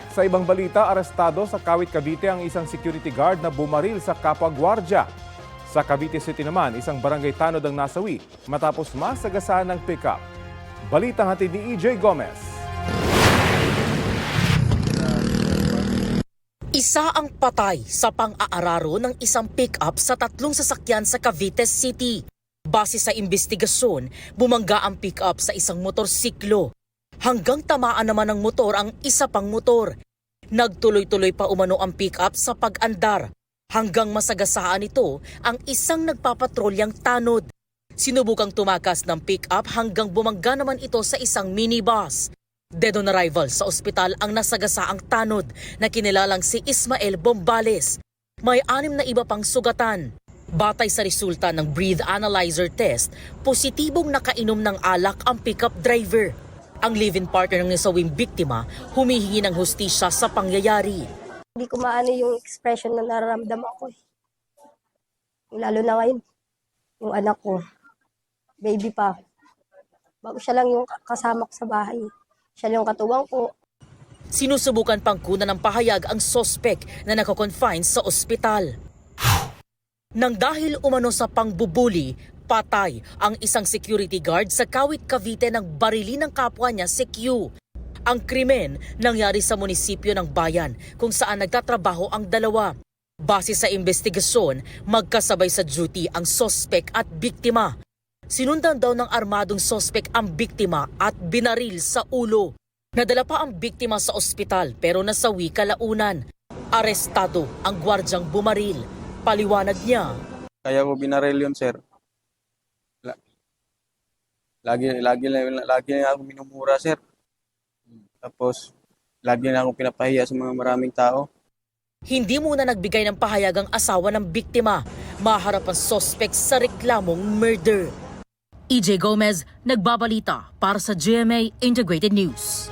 Sa ibang balita, arestado sa Kawit, Cavite ang isang security guard na bumaril sa kapwa gwardiya. Sa Cavite City naman, isang barangay tanod ang nasawi matapos masagasaan ng pickup. Balitang hatid ni EJ Gomez. Isa ang patay sa pang-aararo ng isang pick-up sa 3 sasakyan sa Cavite City. Base sa investigasyon, bumangga ang pick-up sa isang motorsiklo. Hanggang tamaan naman ng motor ang isa pang motor. Nagtuloy-tuloy pa umano ang pick-up sa pag-andar. Hanggang masagasaan ito ang isang nagpapatrolyang tanod. Sinubukang tumakas ng pick-up hanggang bumangga naman ito sa isang minibus. Dead on arrival sa ospital ang nasagasaang tanod na kinilalang si Ismael Bombales. May 6 na iba pang sugatan. Batay sa resulta ng breath analyzer test, positibong nakainom ng alak ang pickup driver. Ang live-in partner ng nasawing biktima humihingi ng hustisya sa pangyayari. Hindi ko maano yung expression na nararamdaman ko. Lalo na ngayon, yung anak ko, baby pa. Bago siya lang yung kasama ko sa bahay. Siya lang yung katuwang ko. Sinusubukan pang kunan ng pahayag ang sospek na nakakonfine sa ospital. Nang dahil umano sa pangbubuli, patay ang isang security guard sa Kawit, Cavite ng barili ng kapwa niya si Q. Ang krimen nangyari sa munisipyo ng bayan kung saan nagtatrabaho ang dalawa. Base sa investigasyon, magkasabay sa duty ang sospek at biktima. Sinundan daw ng armadong sospek ang biktima at binaril sa ulo. Nadala pa ang biktima sa ospital pero nasawi kalaunan. Arestado ang gwardyang bumaril. Paliwanag niya. Kaya ko binaril yun, sir. Lagi na ako minumura, sir. Tapos, lagi na ako pinapahiya sa mga maraming tao. Hindi muna nagbigay ng pahayag ang asawa ng biktima. Maharap ang sospek sa reklamong murder. EJ Gomez, nagbabalita para sa GMA Integrated News.